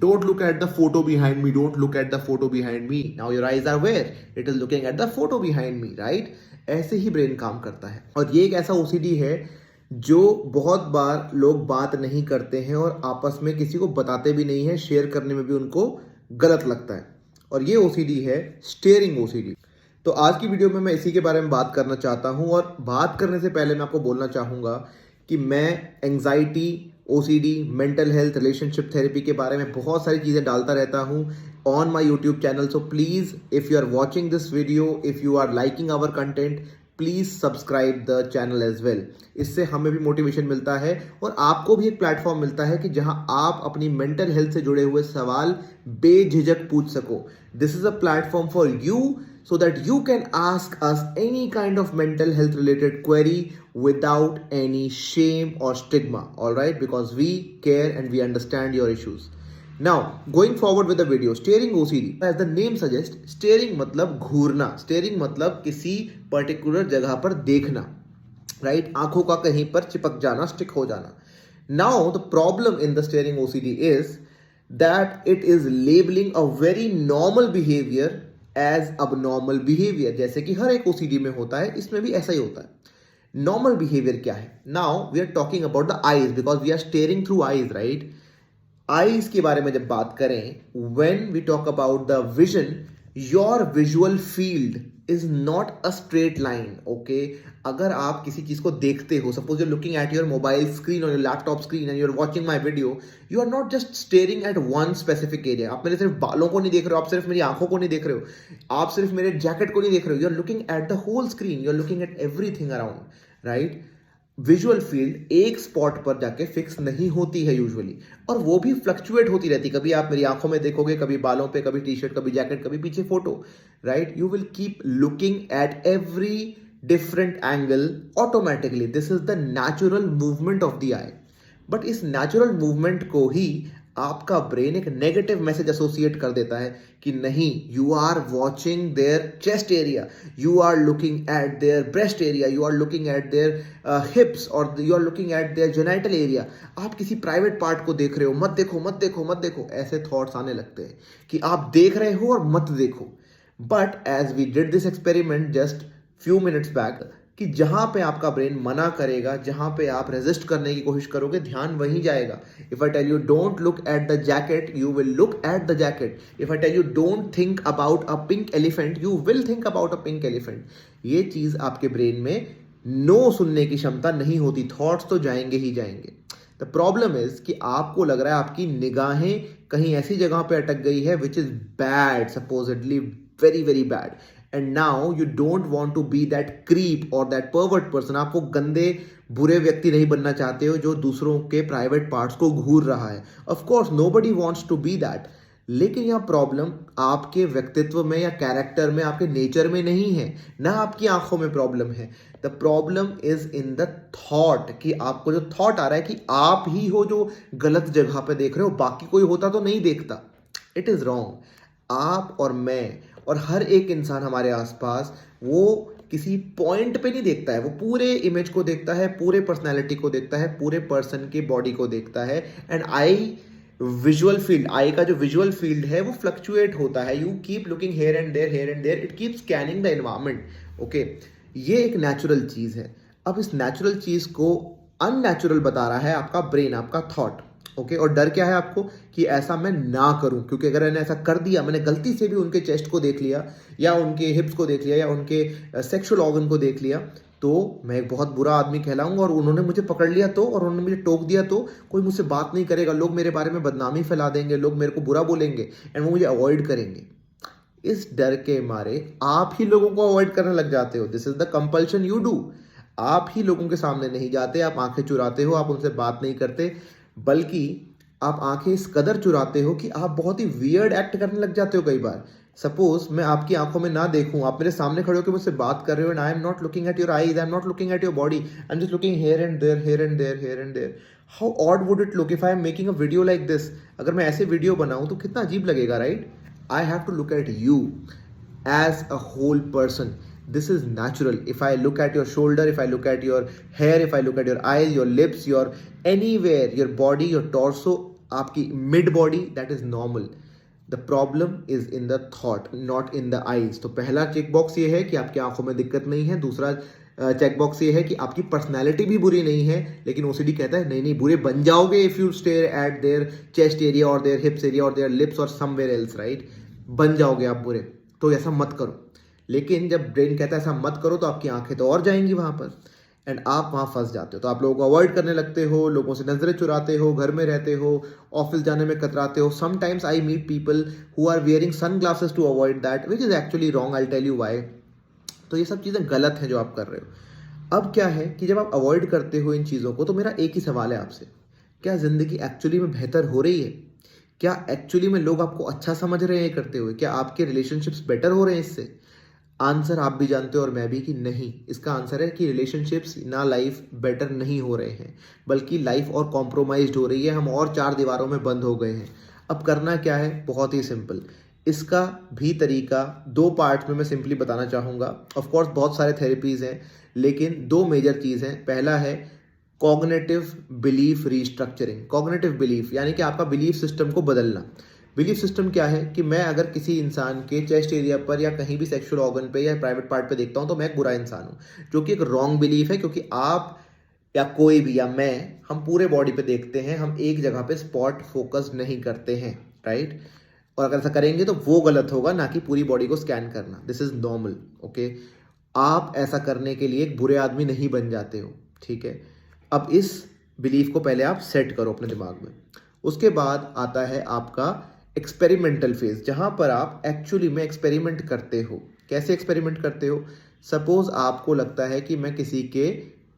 Don't look at the photo behind me. Don't look at the photo behind me. Now your eyes are where? It is looking at the photo behind me, right? ऐसे ही brain काम करता है। और ये एक ऐसा OCD है जो बहुत बार लोग बात नहीं करते हैं और आपस में किसी को बताते भी नहीं है, शेयर करने में भी उनको गलत लगता है। और ये ओसीडी है स्टेयरिंग ओसीडी। तो आज की वीडियो में मैं इसी के बारे में बात करना चाहता हूं। और बात करने से पहले मैं आपको बोलना चाहूँगा कि मैं anxiety, OCD, mental health, relationship therapy के बारे में बहुत सारी चीज़ें डालता रहता हूँ on my YouTube channel. So please, if you are watching this video, if you are liking our content, please subscribe the channel as well. इससे हमें भी मोटिवेशन मिलता है और आपको भी एक प्लेटफॉर्म मिलता है कि जहां आप अपनी मेंटल हेल्थ से जुड़े हुए सवाल बेझिझक पूछ सको। This is a platform for you so that you can ask us any kind of mental health related query without any shame or stigma, all right, because we care and we understand your issues. Now going forward with the video, staring OCD, as the name suggests, staring मतलब घूरना, staring मतलब किसी particular जगह पर देखना, right? आंखों का कहीं पर चिपक जाना, स्टिक हो जाना। Now the problem in the staring OCD is that it is labeling a very normal behavior as abnormal behaviour. जैसे कि हर एक ओसीडी में होता है, इसमें भी ऐसा ही होता है। नॉर्मल बिहेवियर क्या है? Now we are talking about the eyes, because we are staring through eyes, right? Eyes के बारे में जब बात करें, when we talk about the vision, your visual field is not a straight line, okay? अगर आप किसी चीज को देखते हो, suppose you are looking at your mobile screen और your laptop screen and you are watching my video, you are not just staring at one specific area. आप मेरे सिर्फ बालों को नहीं देख रहे हो, आप सिर्फ मेरी आंखों को नहीं देख रहे हो, आप सिर्फ मेरे जैकेट को नहीं देख रहे हो, you are looking at the whole screen, you are looking at everything around, right? Visual field एक स्पॉट पर जाके फिक्स नहीं होती है यूजुअली, और वो भी फ्लक्चुएट होती रहती। कभी आप मेरी आंखों में देखोगे, कभी बालों पे, कभी टी शर्ट, कभी जैकेट, कभी पीछे photo, right? You will keep looking at every different angle automatically. This is the natural movement of the I. But इस नेचुरल मूवमेंट को ही आपका ब्रेन एक नेगेटिव मैसेज एसोसिएट कर देता है कि नहीं, you are watching their chest area, you are looking at their breast area, you are looking at their hips, और you are looking at their genital area. आप किसी प्राइवेट पार्ट को देख रहे हो, मत देखो, मत देखो, मत देखो। ऐसे थॉट्स आने लगते हैं कि आप देख रहे हो और मत देखो। But as we did this experiment just few minutes back, कि जहां पे आपका ब्रेन मना करेगा, जहां पे आप रेजिस्ट करने की कोशिश करोगे, ध्यान वहीं जाएगा। If I tell you don't look at the jacket, you will look at the jacket. If I tell you don't think about a pink elephant, you will think about a pink elephant. ये चीज आपके brain में no सुनने की क्षमता नहीं होती, thoughts तो जाएंगे ही जाएंगे। द प्रॉब्लम इज कि आपको लग रहा है आपकी निगाहें कहीं ऐसी जगह पे अटक गई है which is bad, supposedly very very bad, and now you don't want to be that creep or that pervert person। आपको गंदे बुरे व्यक्ति नहीं बनना चाहते हो जो दूसरों के प्राइवेट पार्ट्स को घूर रहा है। Of course nobody wants to be that। लेकिन यह प्रॉब्लम आपके व्यक्तित्व में या कैरेक्टर में, आपके नेचर में नहीं है, ना आपकी आंखों में प्रॉब्लम है। The problem is in the thought, कि आपको जो थॉट आ रहा है कि आप ही हो जो गलत जगह पे देख रहे हो, बाकी कोई होता तो नहीं देखता। It is wrong. आप और मैं और हर एक इंसान हमारे आसपास वो किसी पॉइंट पे नहीं देखता है, वो पूरे इमेज को देखता है, पूरे पर्सनैलिटी को देखता है, पूरे पर्सन के बॉडी को देखता है। And eye visual field, eye का जो विजुअल फील्ड है वो फ्लक्चुएट होता है। You keep looking here and there, here and there, it keep scanning the environment, okay? ये एक नेचुरल चीज है। अब इस नेचुरल चीज को अननेचुरल बता रहा है आपका ब्रेन, आपका थॉट, ओके? और डर क्या है आपको कि ऐसा मैं ना करूं, क्योंकि अगर मैंने ऐसा कर दिया, मैंने गलती से भी उनके चेस्ट को देख लिया या उनके हिप्स को देख लिया या उनके सेक्सुअल ऑर्गन को देख लिया, तो मैं एक बहुत बुरा आदमी कहलाऊंगा। और उन्होंने मुझे पकड़ लिया तो, और उन्होंने मुझे टोक दिया तो, कोई मुझसे बात नहीं करेगा, लोग मेरे बारे में बदनामी फैला देंगे, लोग मेरे को बुरा बोलेंगे एंड वो मुझे अवॉइड करेंगे। इस डर के मारे आप ही लोगों को अवॉइड करने लग जाते हो। This is the compulsion you do. आप ही लोगों के सामने नहीं जाते, आप आंखें चुराते हो, आप उनसे बात नहीं करते, बल्कि आप आंखें इस कदर चुराते हो कि आप बहुत ही वियर्ड एक्ट करने लग जाते हो कई बार। सपोज मैं आपकी आंखों में ना देखूं, आप मेरे सामने खड़े होकर मुझसे बात कर रहे हो, and I am not looking at your eyes, I am not looking at your body, I am just looking here and there, here and there, here and there. How odd would it look if I am making a video like this? अगर मैं ऐसे video बनाऊं तो कितना अजीब लगेगा, right? I have to look at you as a whole person. This is natural. If I look at your shoulder, if I look at your hair, if I look at your eyes, your lips, your anywhere, your body, your torso, आपकी mid body, that is normal. The problem is in the thought, not in the eyes. तो पहला check box ये है कि आपकी आंखों में दिक्कत नहीं है. दूसरा चेक बॉक्स ये है कि आपकी पर्सनैलिटी भी बुरी नहीं है, लेकिन ओसीडी कहता है नहीं नहीं बुरे बन जाओगे if you stare at there chest area और देयर हिप्स एरिया और देयर लिप्स और समवेयर एल्स, राइट. बन जाओगे आप बुरे, तो ऐसा मत करो. लेकिन जब ब्रेन कहता है ऐसा मत करो, तो आपकी आंखें तो और जाएंगी वहां पर, एंड आप वहां फंस जाते हो. तो आप लोगों को अवॉइड करने लगते हो, लोगों से नजरें चुराते हो, घर में रहते हो, ऑफिस जाने में कतराते हो. Sometimes I meet people who are wearing sunglasses to avoid that, which is actually wrong. I tell you why. तो ये सब चीजें गलत हैं जो आप कर रहे हो. अब क्या है कि जब आप अवॉइड करते हो इन चीज़ों को, तो मेरा एक ही सवाल है आपसे, क्या ज़िंदगी एक्चुअली में बेहतर हो रही है? क्या एक्चुअली में लोग आपको अच्छा समझ रहे हैं करते हुए? क्या आपके रिलेशनशिप्स बेटर हो रहे हैं इससे? आंसर आप भी जानते हो और मैं भी कि नहीं. इसका आंसर है कि रिलेशनशिप्स ना लाइफ बेटर नहीं हो रहे हैं, बल्कि लाइफ और कॉम्प्रोमाइज्ड हो रही है. हम और चार दीवारों में बंद हो गए हैं. अब करना क्या है? बहुत ही सिंपल. इसका भी तरीका दो पार्ट्स में मैं सिंपली बताना चाहूँगा. ऑफकोर्स बहुत सारे थेरेपीज़ हैं, लेकिन दो मेजर चीज़ हैं. पहला है cognitive belief restructuring. Cognitive belief यानी कि आपका बिलीफ सिस्टम को बदलना. बिलीफ सिस्टम क्या है कि मैं अगर किसी इंसान के चेस्ट एरिया पर या कहीं भी सेक्सुअल ऑर्गन पे या प्राइवेट पार्ट पे देखता हूँ तो मैं एक बुरा इंसान हूँ, जो कि एक रॉन्ग बिलीफ है. क्योंकि आप या कोई भी या मैं, हम पूरे बॉडी पे देखते हैं, हम एक जगह पे स्पॉट फोकस नहीं करते हैं, राइट. और अगर ऐसा करेंगे तो वो गलत होगा, ना कि पूरी बॉडी को स्कैन करना. This is normal, okay. आप ऐसा करने के लिए एक बुरे आदमी नहीं बन जाते हो, ठीक है. अब इस बिलीफ को पहले आप सेट करो अपने दिमाग में. उसके बाद आता है आपका एक्सपेरिमेंटल फेज, जहां पर आप एक्चुअली में एक्सपेरिमेंट करते हो. कैसे एक्सपेरिमेंट करते हो? सपोज आपको लगता है कि मैं किसी के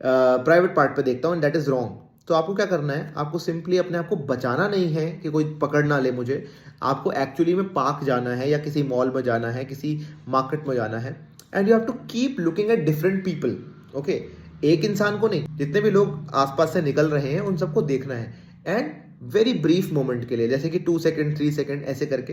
प्राइवेट पार्ट पे देखता हूँ एंड दैट इज रॉन्ग. तो आपको क्या करना है? आपको सिंपली अपने आप को बचाना नहीं है कि कोई पकड़ ना ले मुझे. आपको एक्चुअली में पार्क जाना है या किसी मॉल में जाना है, किसी मार्केट में जाना है, and you have to keep looking at different people, okay. एक इंसान को नहीं, जितने भी लोग आसपास से निकल रहे हैं उन सबको देखना है, एंड वेरी ब्रीफ मोमेंट के लिए, जैसे कि 2 सेकंड 3 सेकंड ऐसे करके.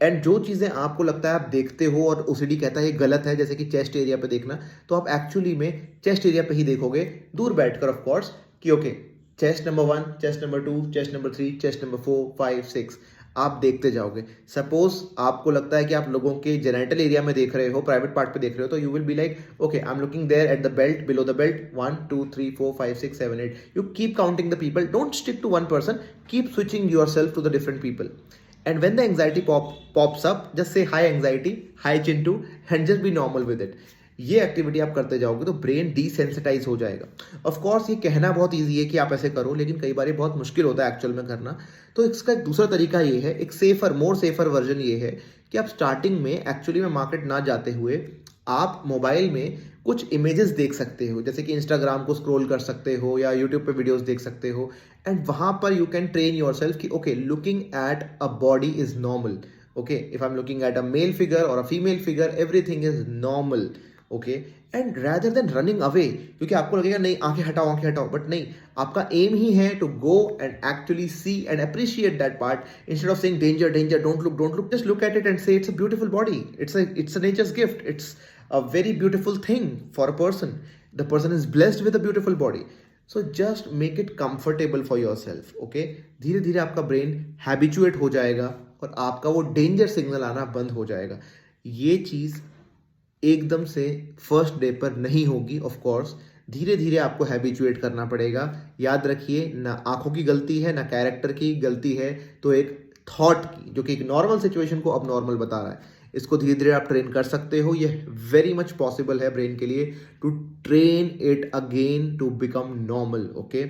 एंड जो चीज़ें आपको लगता है आप देखते हो और ओसीडी कहता है ये गलत है, जैसे कि चेस्ट एरिया पे देखना, तो आप एक्चुअली में चेस्ट एरिया पे ही देखोगे, दूर बैठकर ऑफ कोर्स, कि okay chest number 1, chest number 2, chest number 3, chest number 4, 5, 6 आप देखते जाओगे. सपोज आपको लगता है कि आप लोगों के जेनिटल एरिया में देख रहे हो, प्राइवेट पार्ट पे देख रहे हो, तो you will be like okay I am looking there at the belt, below the belt, 1 2 3 4 5 6 7 8. You keep counting the people. Don't stick to one person. Keep switching yourself to the different people. And when the anxiety pops up, just say hi anxiety, hi Chintu, and just be normal with it. ये activity आप करते जाओगे तो brain desensitise हो जाएगा. Of course ये कहना बहुत इजी है कि आप ऐसे करो, लेकिन कई बार ये बहुत मुश्किल होता है एक्चुअल में करना. तो इसका एक दूसरा तरीका ये है, एक सेफर, मोर सेफर वर्जन ये है कि आप स्टार्टिंग में एक्चुअली में मार्केट ना जाते हुए आप मोबाइल में कुछ इमेजेस देख सकते हो, जैसे कि इंस्टाग्राम को स्क्रॉल कर सकते हो या यूट्यूब पे वीडियोस देख सकते हो. एंड वहां पर यू कैन ट्रेन योरसेल्फ कि okay looking at a body is normal. Okay if I am looking at a male figure और a female figure, everything is normal, okay. And rather than running away, क्योंकि आपको लगेगा नहीं आंखें हटाओ, but नहीं, आपका एम ही है to go and actually see and appreciate that part. Instead of saying danger, don't look, just look at it and say it's a beautiful body, it's a nature's gift, it's a very beautiful thing for a person. The person is blessed with a beautiful body. So just make it comfortable for yourself, okay? धीरे धीरे आपका brain habituated हो जाएगा और आपका वो danger signal आना बंद हो जाएगा. ये चीज़ एकदम से फर्स्ट डे पर नहीं होगी. ऑफ कोर्स धीरे धीरे आपको हैबिचुएट करना पड़ेगा. याद रखिए, ना आंखों की गलती है ना कैरेक्टर की गलती है, तो एक थॉट की, जो कि एक नॉर्मल सिचुएशन को अब नॉर्मल बता रहा है. इसको धीरे धीरे आप ट्रेन कर सकते हो. ये वेरी मच पॉसिबल है ब्रेन के लिए to train it again to become normal, okay.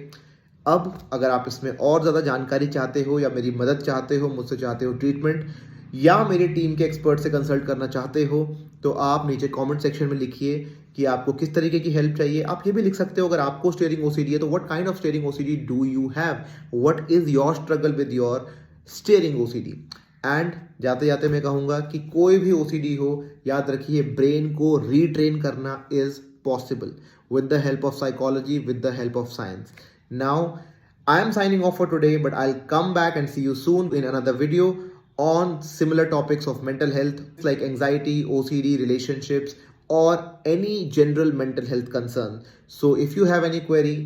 अब अगर आप इसमें और ज़्यादा जानकारी चाहते हो या मेरी मदद चाहते हो, मुझसे चाहते हो ट्रीटमेंट, या मेरी टीम के एक्सपर्ट से कंसल्ट करना चाहते हो, तो आप नीचे कमेंट सेक्शन में लिखिए कि आपको किस तरीके की हेल्प चाहिए. आप ये भी लिख सकते हो अगर आपको स्टीयरिंग ओसीडी है तो what kind of steering OCD do you have, what is your struggle with your steering OCD. And जाते जाते मैं कहूँगा कि कोई भी ओसीडी हो, याद रखिए ब्रेन को रीट्रेन करना is possible with the help of psychology, with the help of science. Now, I am signing off for today, but I'll come back and see you soon in another video on similar topics of mental health like anxiety, OCD, relationships, or any general mental health concern. So if you have any query,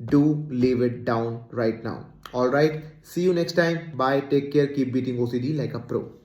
do leave it down right now. All right, see you next time. Bye, take care, keep beating OCD like a pro.